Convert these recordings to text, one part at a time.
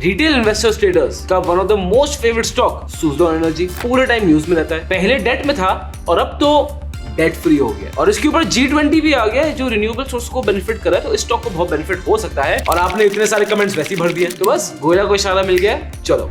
Retail investors traders का one of the most favourite stock Suzlon energy पूरे time news में रहता है। पहले डेट में था और अब तो डेट फ्री हो गया और इसके ऊपर G20 भी आ गया है जो रिन्यूएबल सोर्स को बेनिफिट कर रहा है, तो इस स्टॉक को बहुत बेनिफिट हो सकता है। और आपने इतने सारे कमेंट्स वैसे ही भर दिए तो बस गोला को इशारा मिल गया। चलो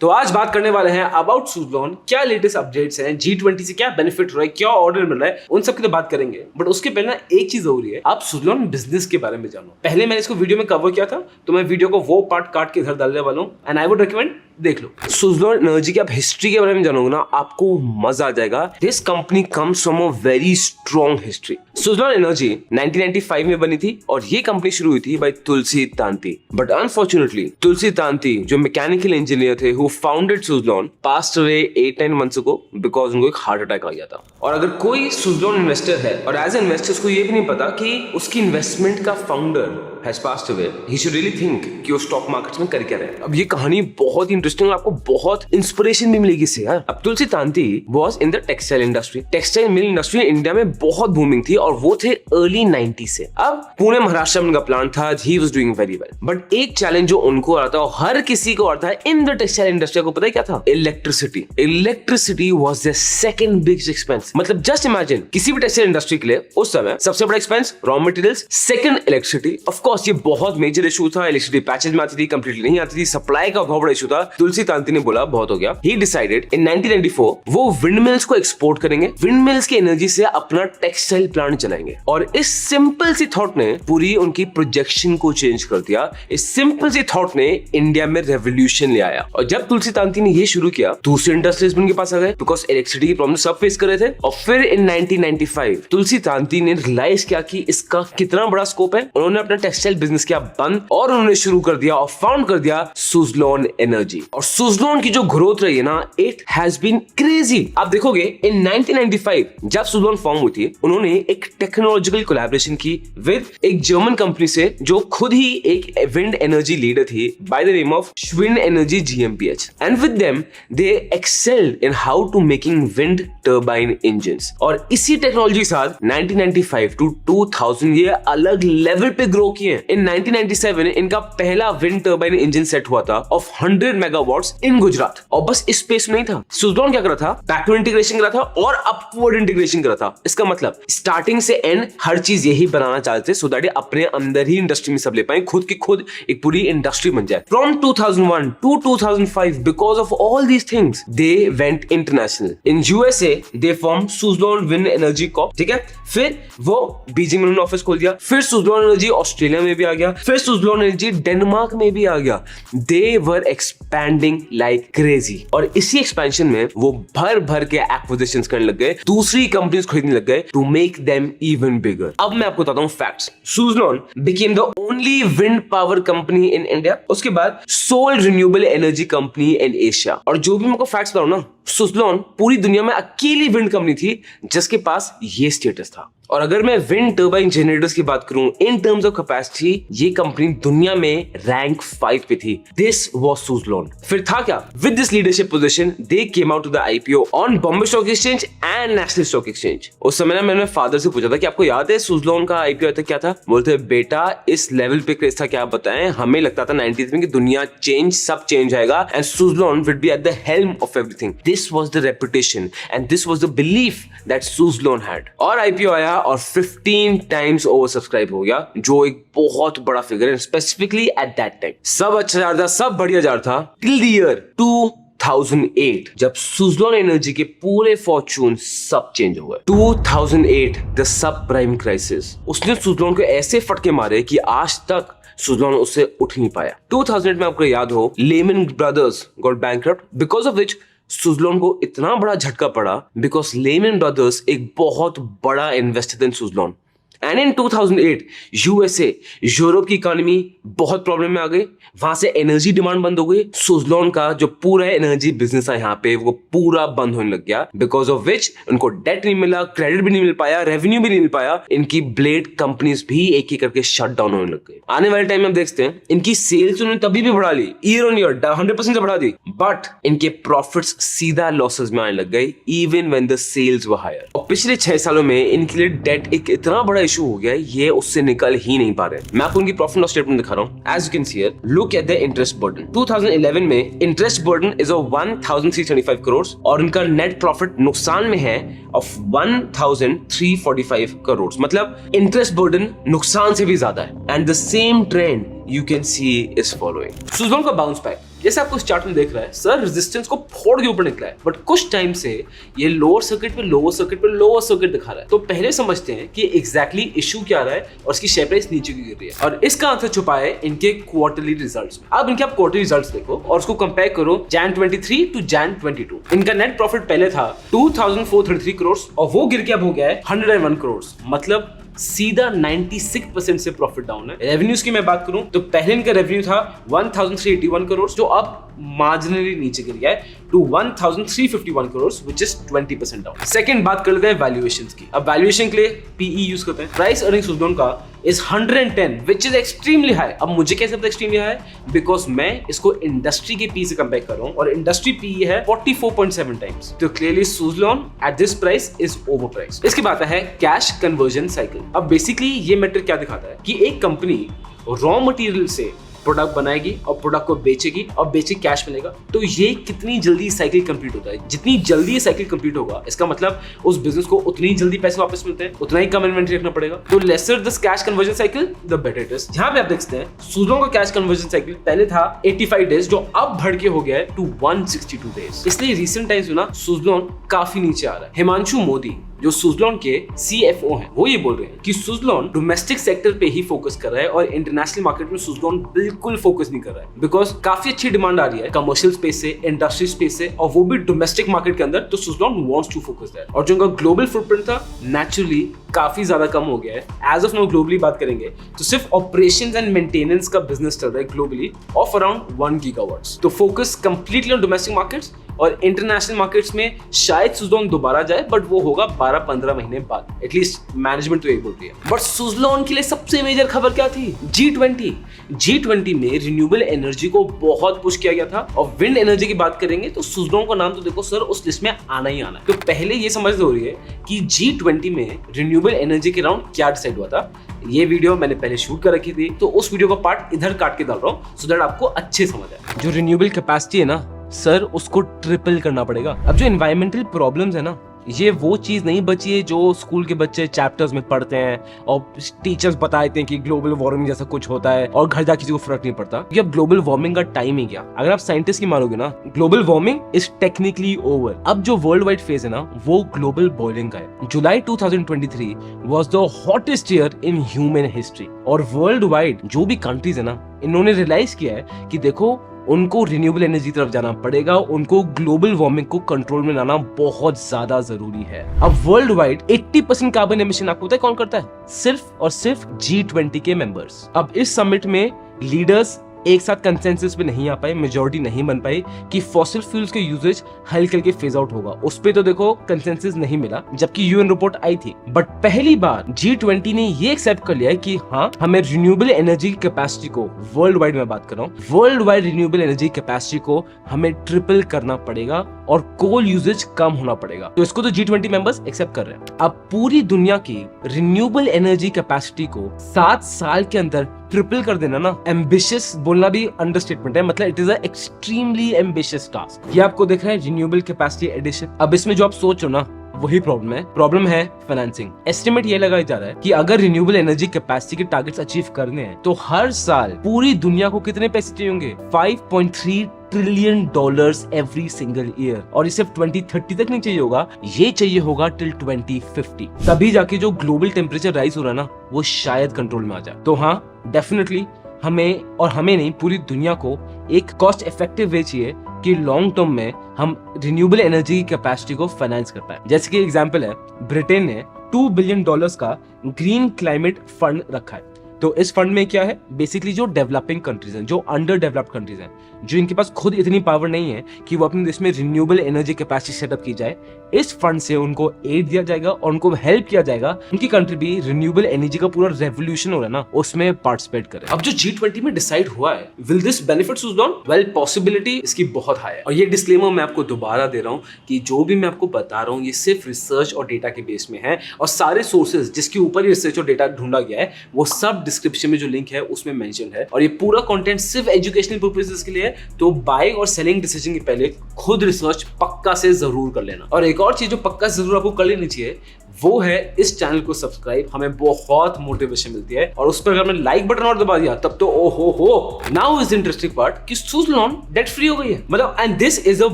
तो आज बात करने वाले हैं अबाउट सुज़लोन। क्या लेटेस्ट अपडेट्स हैं, G20 से क्या बेनिफिट हो रहा है, क्या ऑर्डर मिल रहा है, उन सब की तो बात करेंगे। बट उसके पहले ना एक चीज जरूरी है, आप सुज़लोन बिजनेस के बारे में जानो। पहले मैंने इसको वीडियो में कवर किया था तो मैं वीडियो को वो पार्ट काट के इधर डालने वाला हूं एंड आई वुड रिकमेंड देख लो। सुज़लोन एनर्जी की आप हिस्ट्री के बारे में जानोगे ना, आपको मजा आ जाएगा। This company comes from a very strong history. Suzlon energy 1995 में बनी थी और ये कंपनी शुरू हुई थी by Tulsi Tanti. But unfortunately Tulsi Tanti जो मैकेनिकल इंजीनियर थे who founded Suzlon passed away 8-9 months ago because उनको एक हार्ट अटैक आ गया था। और अगर कोई सुज़लोन इन्वेस्टर है और एज इन्वेस्टर्स को ये भी नहीं पता कि उसकी इन्वेस्टमेंट का founder has passed away, he should really think कि वो स्टॉक मार्केट्स में कर क्या रहे हैं। अब ये कहानी बहुत इंटरेस्टिंग और आपको बहुत इंस्पिरेशन भी मिलेगी इससे यार। अब Tulsi Tanti was in the textile industry। Textile mill industry India में बहुत बूमिंग थी और वो थे अर्ली 90s से। अब पुणे महाराष्ट्र में उनका प्लांट था, he was doing very well। But एक चैलेंज जो उनको आ रहा था और हर किसी को आ रहा था इन द टेक्सटाइल इंडस्ट्री, को पता है क्या था? Electricity. Electricity was their second biggest expense। मतलब जस्ट इमेजिन किसी भी टेक्सटाइल इंडस्ट्री के लिए उस समय सबसे बड़ा expense raw materials, second electricity. Of course ये बहुत मेजर इशू था। इलेक्ट्रिसिटी पैचेज में आती थी, कंप्लीटली नहीं आती थी, सप्लाई का बहुत बड़ा इशू था। तुलसी तांती ने बोला बहुत हो गया। ही डिसाइडेड इन 1994 वो विंडमिल्स को एक्सपोर्ट करेंगे, विंडमिल्स की एनर्जी से अपना टेक्सटाइल प्लांट चलाएंगे। और इस सिंपल सी थॉट ने पूरी उनकी प्रोजेक्शन को चेंज कर दिया। इस सिंपल सी थॉट ने इंडिया में रेवोल्यूशन ले आया। और जब तुलसी तांती ने ये शुरू किया दूसरे इंडस्ट्रीज उनके पास आ गए बिकॉज इलेक्ट्रिसिटी की प्रॉब्लम सब फेस कर रहे थे। और फिर इन 1995 तुलसी तांती ने रियलाइज किया कि इसका कितना बड़ा स्कोप है। उन्होंने अपना टेक्सटाइल बिजनेस किया बंद और उन्होंने शुरू कर दिया और फाउंड कर दिया सुज़लोन एनर्जी। और सुज़लोन की जो ग्रोथ रही है ना, इट हैज बीन क्रेजी। आप देखोगे इन 1995 जब सुज़लोन फॉर्म हुई थी, उन्होंने एक टेक्नोलॉजिकल कोलैबोरेशन की विद एक जर्मन कंपनी से जो खुद ही एक विंड एनर्जी लीडर थी by the name of Schwinn energy GmbH। And with them they excelled in how to making wind turbine engines. और इसी टेक्नोलॉजी के साथ 1995 टू 2000 ये अलग लेवल पे ग्रो किए। इन 1997 इनका पहला विंड टर्बाइन इंजन सेट हुआ था ऑफ 100 मेगावाट्स इन गुजरात। और बस इस स्पेस में नहीं था, सुज़लोन क्या कर रहा था? बैकवर्ड इंटीग्रेशन कर रहा था और अपवर्ड इंटीग्रेशन कर रहा था। इसका मतलब स्टार्टिंग से एंड हर चीज यही बनाना चाहते थे सो दैट अपने अंदर ही इंडस्ट्री में सब ले पाए, खुद की खुद एक पूरी इंडस्ट्री बन जाए। From 2001 to 2005 because of all these things they went international. In USA they form Suzlon wind energy corp, ठीक है। फिर वो बीजिंग में ऑफिस खोल दिया। फिर सुज़लोन एनर्जी ऑस्ट्रेलिया में भी आ गया। फिर सुज़लोन एनर्जी डेनमार्क में भी आ गया। दे वर एक्सपैंडिंग लाइक क्रेजी। और इसी एक्सपेंशन में वो भर भर के एक्विजिशंस करने लग गए, दूसरी कंपनीज खरीदने लग गए to make them even bigger. अब मैं आपको बताता हूँ facts. Suzlon became the only wind power company in India. उसके बाद sole renewable energy company in Asia. और जो भी मेरे फैक्ट्स बताऊं ना, सुज़लोन पूरी दुनिया में अकेली विंड कंपनी थी जिसके पास ये स्टेटस था। और अगर मैं विंड टर्बाइन जनरेटर्स की बात करूं इन टर्म्स ऑफ कैपेसिटी, ये कंपनी दुनिया में रैंक 5 पे थी। This was Suzlon. फिर था क्या? With this leadership position they came out to the IPO on Bombay stock exchange and national stock exchange. उस समय ना मैंने फादर से पूछा था कि आपको याद है सुज़लोन का IPO था क्या था? बोलते बेटा इस लेवल पे क्रेज था, क्या बताएं, हमें लगता था 90s में कि दुनिया चेंज, सब चेंज आएगा and Suzlon will be at the helm of everything. This was the reputation and this was the belief that Suzlon had. और IPO आया और 15 टाइम्स ओवर सब्सक्राइब हो गया, जो एक बहुत बड़ा फिगर है स्पेसिफिकली एट दैट टाइम। सब अच्छा जा रहा था, सब बढ़िया जा रहा था टिल द ईयर 2008 जब सुज़लोन एनर्जी के पूरे फॉर्चून सब चेंज हो गए। 2008 द सब प्राइम क्राइसिस, उसने सुज़लोन को ऐसे फटके मारे कि आज तक सुज़लोन उससे उठ नहीं पाया। 2008 में आपको याद हो Lehman Brothers got bankrupt because of which Suzlon को इतना बड़ा झटका पड़ा बिकॉज लेमन ब्रदर्स एक बहुत बड़ा investor in Suzlon. And in 2008 USA Europe की इकोनॉमी बहुत प्रॉब्लम में आ गई, वहां से एनर्जी डिमांड बंद हो गई। सुज़लोन का जो पूरा एनर्जी बिजनेस है यहाँ पे वो पूरा बंद होने लग गया बिकॉज ऑफ विच उनको डेट नहीं मिला, क्रेडिट भी नहीं मिल पाया, रेवेन्यू भी नहीं मिल पाया। इनकी ब्लेड कंपनीज भी एक एक करके शट डाउन होने लग गई। आने वाले टाइम में हम देखते हैं इनकी सेल्स उन्होंने तभी भी बढ़ा ली, ईयर ऑन ईयर 100% से बढ़ा दी, बट इनके प्रॉफिट्स सीधा लॉसेस में आने लग गए even when the sales were higher. और पिछले 6 सालों में इनके लिए डेट एक इतना बड़ा इशू हो गया है, ये उससे निकल ही नहीं पा रहे। मैं आपको उनकी प्रॉफिट लॉस स्टेटमेंट दिखा रहा हूँ। As you can see here, look at the interest burden. 2011 में इंटरेस्ट बर्डन इज 1335 करोड़ और उनका नेट प्रॉफिट नुकसान में है ऑफ 1345 करोड़। मतलब इंटरेस्ट बर्डन नुकसान से भी ज्यादा है। And the same trend you can see is following. Suzlon का बाउंस बैक जैसे आपको इस चार्ट में देख रहा है, सर रेजिस्टेंस को फोड़ के ऊपर निकला है, बट कुछ टाइम से ये लोअर सर्किट पे लोअर सर्किट पे लोअर सर्किट दिखा रहा है। तो पहले समझते हैं कि एग्जैक्टली इशू क्या रहा है और इसकी शेयर प्राइस नीचे क्यों गिर रही है, और इसका आंसर छुपा है इनके क्वार्टरली रिजल्ट्स में। अब इनके आप क्वार्टरली रिजल्ट्स देखो और उसको कंपेयर करो Jan 23 टू Jan 22। इनका नेट प्रॉफिट पहले था 2433 करोड़ और वो गिर के अब हो गया है 101 करोड़। मतलब सीधा 96% से प्रॉफिट डाउन है। रेवेन्यूज की मैं बात करूं तो पहले इनका रेवेन्यू था 1381 करोड़ जो अब मार्जिनली नीचे गिर गया है to 1351 crore which is 20% down. Second बात कर लेते हैं वैल्यूएशंस की। अब वैल्यूएशन के लिए पीई यूज करते हैं। प्राइस अर्निंग सुज़लोन का is 110 which is extremely high। अब मुझे कैसे पता एक्सट्रीमली हाई? बिकॉज मैं इसको इंडस्ट्री के पी से कंपेयर कर रहा हूं और इंडस्ट्री पी है 44.7 टाइम्स। तो clearly Suzlon at this price is over price. इसके बाद है कैश कन्वर्जन साइकिल। अब बेसिकली ये मैट्रिक क्या दिखाता है कि एक कंपनी रॉ मटेरियल से प्रोडक्ट बनाएगी और प्रोडक्ट को बेचेगी और बेचे कैश मिलेगा, तो ये कितनी जल्दी साइकिल कंप्लीट होता है। जितनी जल्दी ये साइकिल कंप्लीट होगा इसका मतलब उस बिजनेस को उतनी जल्दी पैसे वापस मिलते हैं, उतना ही कम इन्वेंटरी रखना पड़ेगा। तो lesser this cash conversion cycle the better it is. यहाँ पे आप देख सकते हैं सुज़लोन का कैश कन्वर्जन साइकिल पहले था 85 डेज जो अब बढ़ के हो गया है टू 162 डेज। इसलिए रिसेंट टाइम्स में ना सुज़लोन काफी नीचे आ रहा है। हिमांशु मोदी जो सुज़लोन के CFO हैं वो ये बोल रहे हैं कि सुज़लोन डोमेस्टिक सेक्टर पे ही फोकस कर रहा है और इंटरनेशनल मार्केट में सुज़लोन बिल्कुल फोकस नहीं कर रहा है। बिकॉज काफी अच्छी डिमांड आ रही है कमर्शियल स्पेस से, इंडस्ट्री स्पेस से, और वो भी डोमेस्टिक मार्केट के अंदर। तो Suzlon wants to focus that. और जो उनका ग्लोबल फुटप्रिंट था नेचुरली काफी ज्यादा कम हो गया है। एज ऑफ नाउ ग्लोबली बात करेंगे तो सिर्फ ऑपरेशंस एंड मेंटेनेंस का बिजनेस चल रहा है ग्लोबली ऑफ अराउंड 1 गीगावाट्स। तो focus completely on domestic markets और इंटरनेशनल मार्केट्स में शायद सुज़लोन दोबारा जाए, बट वो होगा 12-15 महीने बाद। एटलीस्ट मैनेजमेंट तो यही बोल रही है। बट सुज़लोन के लिए सबसे मेजर खबर क्या थी? G20 में रिन्यूएबल एनर्जी को बहुत पुश किया गया था और विंड एनर्जी की बात करेंगे तो सुज़लोन का नाम तो देखो सर उस लिस्ट में आना ही आना है। तो पहले ये समझ हो रही है कि G20 में रिन्यूएबल एनर्जी के अराउंड क्या डिसाइड हुआ था। ये वीडियो मैंने पहले शूट कर रखी थी तो उस वीडियो का पार्ट इधर काट के डाल रहा हूँ सो दैट आपको अच्छे समझ आए। जो रिन्यूएबल कैपेसिटी है ना सर उसको ट्रिपल करना पड़ेगा। अब जो एनवायरमेंटल प्रॉब्लम्स है ना ये वो चीज नहीं बची है जो स्कूल के बच्चे चैप्टर्स में पढ़ते हैं और टीचर्स बताते हैं कि ग्लोबल वार्मिंग जैसा कुछ होता है और घर जाके किसी को फर्क नहीं पड़ता। क्योंकि अब ग्लोबल वार्मिंग का टाइम ही गया। अगर आप साइंटिस्ट की मानोगे ना global warming is technically over. अब जो वर्ल्ड वाइड फेज है ना वो ग्लोबल बॉइलिंग का है। जुलाई 2023 was the hottest year in human history और वर्ल्ड वाइड जो भी कंट्रीज है ना इन्होंने रियलाइज किया है कि देखो उनको रिन्यूएबल एनर्जी तरफ जाना पड़ेगा, उनको ग्लोबल वार्मिंग को कंट्रोल में लाना बहुत ज्यादा जरूरी है। अब वर्ल्ड वाइड 80% कार्बन एमिशन आपको पता है कौन करता है? सिर्फ और सिर्फ G20 के मेंबर्स। अब इस समिट में लीडर्स एक साथ कंसेंसस पे नहीं आ पाए, मेजॉरिटी नहीं बन पाई कि फॉसिल फ्यूल्स के यूजेज हल्के हल्के फेज आउट होगा। उस पे तो देखो कंसेंसस नहीं मिला जबकि यूएन रिपोर्ट आई थी। बट पहली बार G20 ने ये एक्सेप्ट कर लिया है कि हाँ हमें रिन्यूएबल एनर्जी कैपेसिटी को वर्ल्ड वाइड में बात कर रहा हूँ, world wide renewable energy capacity को हमें ट्रिपल करना पड़ेगा और कोल यूजेज कम होना पड़ेगा। तो इसको तो G20 मेंबर्स एक्सेप्ट कर रहे हैं। अब पूरी दुनिया की रिन्यूएबल एनर्जी कैपेसिटी को 7 साल के अंदर ट्रिपल कर देना ना, एम्बिशियस बोलना भी अंडरस्टेटमेंट है। मतलब it is a extremely ambitious task. ये आपको दिख रहा है रिन्यूएबल कैपेसिटी एडिशन। अब इसमें जो आप सोच रहे हो ना वही प्रॉब्लम है फाइनेंसिंग। एस्टिमेट ये लगाया जा रहा है कि अगर रिन्यूएबल एनर्जी कैपेसिटी के टारगेट्स अचीव करने हैं तो हर साल पूरी दुनिया को कितने पैसे चाहिए होंगे? 5.3 trillion dollars every single year. और ये सिर्फ 2030 तक नहीं चाहिए होगा, ये चाहिए होगा टिल 2050। तभी जाके जो ग्लोबल टेम्परेचर राइज हो रहा है ना वो शायद कंट्रोल में आ जाए। तो हाँ डेफिनेटली हमें नहीं पूरी दुनिया को एक कॉस्ट इफेक्टिव वे चाहिए कि लॉन्ग टर्म में हम रिन्यूएबल एनर्जी की कैपेसिटी को फाइनेंस कर पाए। जैसे कि एग्जांपल है ब्रिटेन ने $2 बिलियन का ग्रीन क्लाइमेट फंड रखा है। तो इस फंड में क्या है, बेसिकली जो डेवलपिंग कंट्रीज हैं, जो अंडर डेवलप्ड कंट्रीज हैं, जो इनके पास खुद इतनी पावर नहीं है कि वो अपने देश में रिन्यूएबल एनर्जी कैपेसिटी सेटअप की जाए, इस फंड से उनको एड दिया जाएगा और उनको हेल्प किया जाएगा उनकी कंट्री भी रिन्यूएबल एनर्जी का पूरा रेवोल्यूशन हो रहा है ना, उसमें पार्टिसिपेट करे। अब जो G20 में डिसाइड हुआ है, will this benefit Suzlon? Well, possibility इसकी बहुत हाई है। और ये डिस्क्लेमर मैं आपको दोबारा दे रहा हूँ कि जो भी मैं आपको बता रहा हूँ ये सिर्फ रिसर्च और डेटा के बेस में है, और सारे सोर्सेज जिसके ऊपर ये रिसर्च और डेटा ढूंढा गया है वो सब डिस्क्रिप्शन में जो लिंक है उसमें मेंशन है। और ये पूरा कंटेंट सिर्फ एजुकेशनल पर्पसेस के लिए है, तो बाइंग और सेलिंग डिसीजन के पहले खुद रिसर्च पक्का से जरूर कर लेना। और एक और चीज जो पक्का जरूर आपको कर लेनी चाहिए वो है इस चैनल को सब्सक्राइब, हमें बहुत मोटिवेशन मिलती है। और उस पर अगर मैं लाइक बटन और दबा दिया तब तो ओहो हो, नाउ इज इंटरेस्टिंग पार्ट कि सुजलॉन डेट फ्री हो गई है, मतलब, and this is a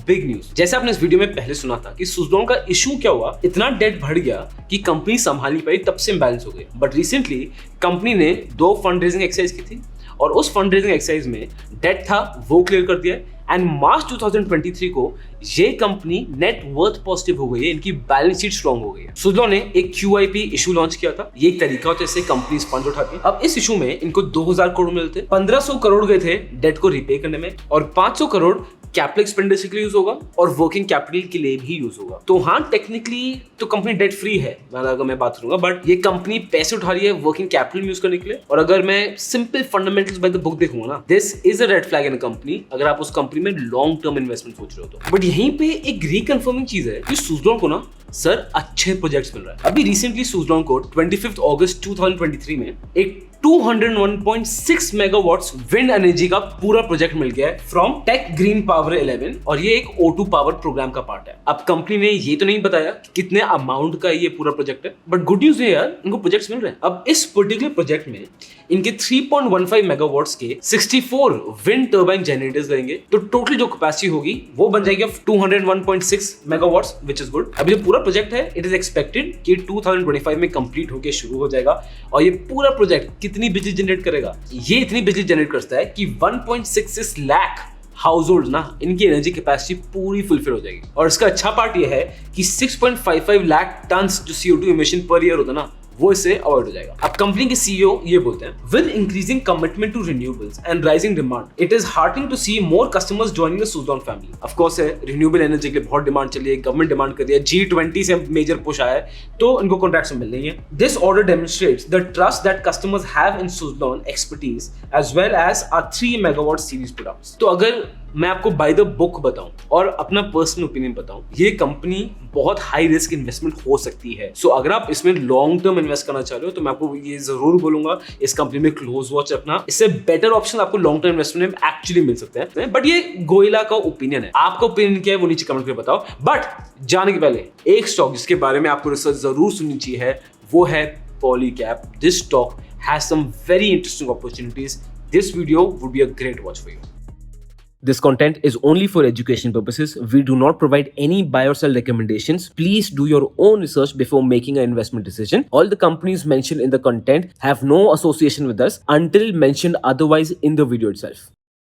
big news. जैसे आपने इस वीडियो में पहले सुना था कि सुजलॉन का इशू क्या हुआ, इतना डेट बढ़ गया कि कंपनी संभाल नहीं पाई, तब से इम्बैलेंस हो गई। बट रिसेंटली कंपनी ने 2 फंड रेजिंग एक्सरसाइज की थी और उस फंड रेजिंग एक्सरसाइज में डेट था वो क्लियर कर दिया है। एंड मार्च 2023 को ये कंपनी नेट वर्थ पॉजिटिव हो गई है, इनकी बैलेंस शीट स्ट्रांग हो गई है। सुजलॉन ने एक QIP इशू लॉन्च किया था। ये एक तरीका होता है जिससे कंपनीज फंड उठाती है। अब इस इशू में इनको 2000 करोड़ मिलते, 1500 करोड़ गए थे डेट को रिपे करने में, और 500 करोड़ कैपिटल एक्सपेंडिचर के लिए यूज होगा और वर्किंग कैपिटल के लिए भी यूज होगा। तो हाँ, टेक्निकली तो कंपनी डेट फ्री है अगर मैं बात करूंगा, बट ये कंपनी पैसे उठा रही है वर्किंग कैपिटल यूज करने के लिए। और अगर मैं simple fundamentals by the book देखूंगा ना, this is a red flag in a company, अगर आप उस कंपनी में लॉन्ग टर्म इन्वेस्टमेंट सोच रहे हो तो। बट यहीं पे एक रिकन्फर्मिंग चीज है कि सुजलॉन को ना सर अच्छे प्रोजेक्ट्स मिल रहा है। अभी रिसेंटली सुजलॉन को 25 अगस्त 2023 में एक 201.6 मेगावाट्स विंड एनर्जी का पूरा प्रोजेक्ट मिल गया है फ्रॉम टेक ग्रीन पावर 11, और ये एक O2 पावर प्रोग्राम का पार्ट है। अब कंपनी ने ये तो नहीं बताया कि कितने अमाउंट का ये पूरा प्रोजेक्ट है, बट गुड न्यूज है यार, इनको प्रोजेक्ट्स मिल रहे हैं। अब इस पर्टिकुलर प्रोजेक्ट में इनके 3.15 मेगावाट्स के 64 विंड टर्बाइन जनरेटर्स लगेंगे, तो टोटल जो कैपेसिटी होगी वो बन जाएगी 201.6 मेगावाट्स, व्हिच इज गुड। अभी जो पूरा प्रोजेक्ट है इट इज एक्सपेक्टेड कि 2025 में कंप्लीट होकर शुरू हो जाएगा। और ये पूरा प्रोजेक्ट कितनी बिजली जनरेट करेगा, ये इतनी बिजली जनरेट करता है कि 1.66 लाख हाउस होल्ड ना, इनकी एनर्जी कैपेसिटी पूरी फुलफिल हो जाएगी। और इसका अच्छा पार्ट ये है कि 6.55 लाख टन जो CO2 इमिशन पर ईयर होता है ना, वो इससे अवॉइड हो जाएगा। अब कंपनी के CEO ये बोलते हैं, with increasing commitment to renewables and rising demand, it is heartening to see more customers joining the Suzlon family. Of course है, रिन्यूएबल एनर्जी के लिए बहुत डिमांड चली है, गवर्नमेंट डिमांड कर रही है, G20 से मेजर पुश आया है, तो इनको कॉन्ट्रैक्ट्स मिलने ही है। This order demonstrates the trust that customers have in Suzlon expertise as well as our 3 megawatt series products. तो अगर मैं आपको बाय द बुक बताऊं और अपना पर्सनल ओपिनियन बताऊं, ये कंपनी बहुत हाई रिस्क इन्वेस्टमेंट हो सकती है। सो अगर आप इसमें लॉन्ग टर्म इन्वेस्ट करना चाह रहे हो तो मैं आपको ये जरूर बोलूंगा इस कंपनी में क्लोज वॉच रखना। इससे बेटर ऑप्शन आपको लॉन्ग टर्म इन्वेस्टमेंट में एक्चुअली मिल सकते हैं। बट ये गोयला का ओपिनियन है, आपका ओपिनियन क्या है वो नीचे कमेंट करके बताओ। बट जाने के पहले एक स्टॉक जिसके बारे में आपको रिसर्च जरूर सुननी चाहिए है, वो है Polycab. This stock has some very interesting opportunities. This video would be a great watch for you. This content is only for education purposes. We do not provide any buy or sell recommendations. Please do your own research before making an investment decision. All the companies mentioned in the content have no association with us until mentioned otherwise in the video itself.